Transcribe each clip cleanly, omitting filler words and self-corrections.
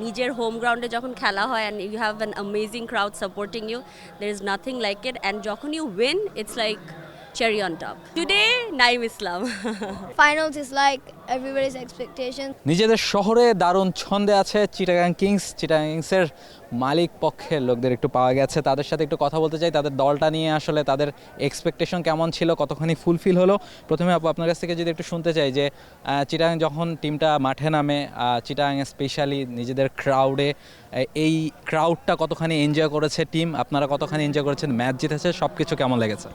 নিজের হোম গ্রাউন্ডে যখন খেলা হয় and you have an amazing crowd supporting you, there is nothing like it, and যখন you win it's like cherry on top. Today, Naim Islam. Finals is like everybody's expectations. নিজেদের শহরে দারুণ ছন্দে আছে চিটাগাং কিংস। চিটাগাং কিংসের মালিক পক্ষের লোকদের একটু পাওয়া গেছে, তাদের সাথে একটু কথা বলতে চাই। তাদের দলটা নিয়ে আসলে তাদের এক্সপেকটেশন কেমন ছিল, কতখানি ফুলফিল হলো। প্রথমে আপু আপনার কাছ থেকে যদি একটু শুনতে চাই যে চিটাগাং যখন টিমটা মাঠে নামে, চিটাগাং স্পেশালি নিজেদের ক্রাউডে, এই ক্রাউডটা কতখানি এনজয় করেছে টিম, আপনারা কতখানি এনজয় করেছেন, ম্যাচ জিতেছে, সব কিছু কেমন লেগেছে?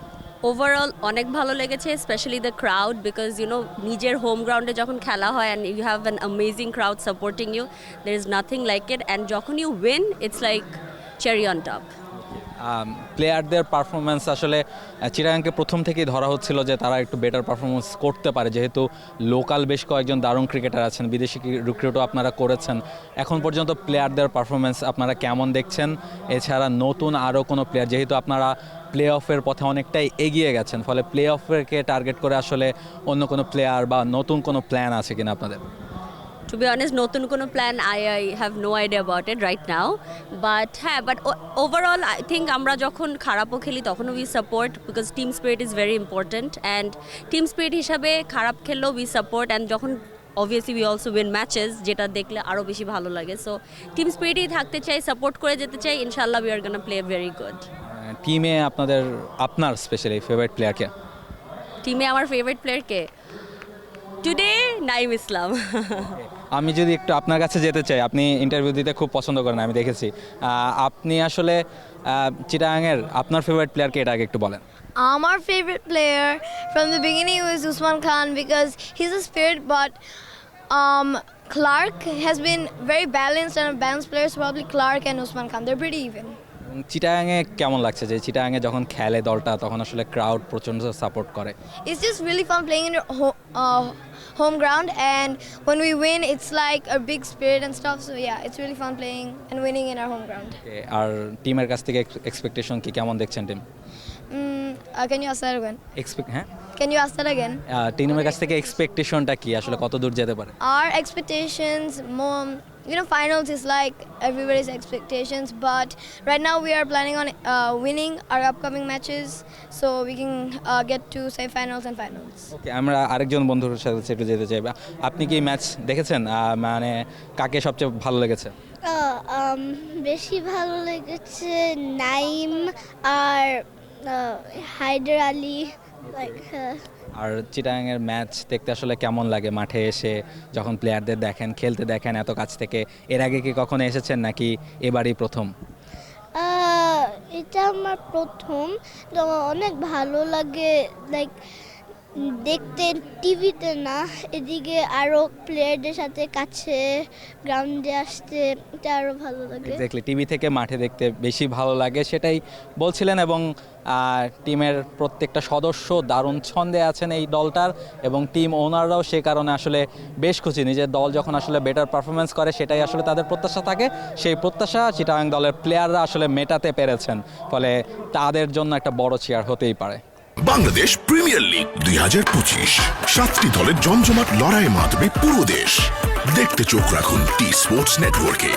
ওভারঅল অনেক ভালো লেগেছে, স্পেশালি দ্য ক্রাউড, বিকজ নিজের হোম গ্রাউন্ডে যখন খেলা হয় and you have an amazing crowd supporting you, there is nothing like it, and যখন you win it's like cherry on top. প্লেয়ারদের পারফরমেন্স আসলে চিটাগাংকে প্রথম থেকেই ধরা হচ্ছিল যে তারা একটু বেটার পারফরমেন্স করতে পারে, যেহেতু লোকাল বেশ কয়েকজন দারুণ ক্রিকেটার আছেন, বিদেশি রিক্রুটও আপনারা করেছেন। এখন পর্যন্ত প্লেয়ারদের পারফরমেন্স আপনারা কেমন দেখছেন? এছাড়া নতুন আরও কোনো প্লেয়ার, যেহেতু আপনারা প্লে অফের পথে অনেকটাই এগিয়ে গেছেন, ফলে প্লে অফকে টার্গেট করে আসলে অন্য কোনো প্লেয়ার বা নতুন কোনো প্ল্যান আছে কিনা আপনাদের? To be honest, নতুন কোনো plan I have no idea about it right now. But হ্যাঁ, but overall I think আমরা যখন খারাপও খেলি তখনও we support, because team spirit is very important, and team spirit হিসাবে খারাপ খেললেও we support, and যখন obviously we also win matches, যেটা দেখলে আরও বেশি ভালো লাগে। সো টিম স্পিরিটই থাকতে চাই, সাপোর্ট করে যেতে চাই, ইনশাল্লাহ we are gonna play very good. টিমে আপনার স্পেশালি ফেভারিট প্লেয়ারকে? টিমে আমার ফেভারিট প্লেয়ারকে টুডে নাইম ইসলাম। আমি যদি একটু আপনার কাছে যেতে চাই, আপনি ইন্টারভিউ দিতে খুব পছন্দ করেন আমি দেখেছি। আপনি আসলে চিটাগাংয়ের আপনার ফেভারিট প্লেয়ারকে এটা আগে একটু বলেন। Our favorite player from the beginning was Usman Khan, because he's a spirit, but Clark has been very balanced, and balanced players probably Clark and Usman Khan. They're pretty even. চিটাগাংয়ে কেমন লাগছে যে চিটাগাংয়ে যখন খেলে দলটা তখন আসলে ক্রাউড প্রচণ্ড support করে? It's just really fun playing in your home ground, and when we win it's like a big spirit and stuff, so yeah, it's really fun playing and winning in our home ground. আর টিমের কাছ থেকে expectation কি, কেমন দেখছেন team? Can you ask that again? হ্যাঁ, Can you ask that again? টিমের কাছ থেকে এক্সপেকটেশনটা কি, আসলে কত দূর যেতে পারে? Our expectations, finals is like everybody's expectations, but right now we are planning on winning our upcoming matches so we can get to semi-finals and finals. ওকে, আমরা আরেকজন বন্ধুর সাথে একটু যেতে চাই। আপনি কি ম্যাচ দেখেছেন? মানে কাকে সবচেয়ে ভালো লেগেছে? বেশি ভালো লেগেছে নাইম আর হায়দার আলী। আর চিটাগাংয়ের ম্যাচ দেখতে আসলে কেমন লাগে মাঠে এসে, যখন প্লেয়ারদের দেখেন, খেলতে দেখেন এত কাছ থেকে? এর আগে কি কখনো এসেছেন নাকি এবারই প্রথম? এটা আমার প্রথম, তো অনেক ভালো লাগে লাইক দেখতে, টিভিতে না, এদিকে আরও প্লেয়ারদের সাথে কাছে গ্রাউন্ডে আসতে এটা আরও ভালো লাগে। এক্স্যাক্টলি, টিভি থেকে মাঠে দেখতে বেশি ভালো লাগে সেটাই বলছিলেন। এবং টিমের প্রত্যেকটা সদস্য দারুণ ছন্দে আছেন এই দলটার, এবং টিম ওনাররাও সে কারণে আসলে বেশ খুশি। নিজের দল যখন আসলে বেটার পারফরমেন্স করে সেটাই আসলে তাদের প্রত্যাশা থাকে, সেই প্রত্যাশা চিটাগাং দলের প্লেয়াররা আসলে মেটাতে পেরেছেন, ফলে তাদের জন্য একটা বড় চেয়ার হতেই পারে। বাংলাদেশ প্রিমিয়ার লিগ 2025, 7টি দলের জমজমাট লড়াইয়ের মাধ্যমে পুরো দেশ দেখতে চোখ রাখুন টি স্পোর্টস নেটওয়ার্কে।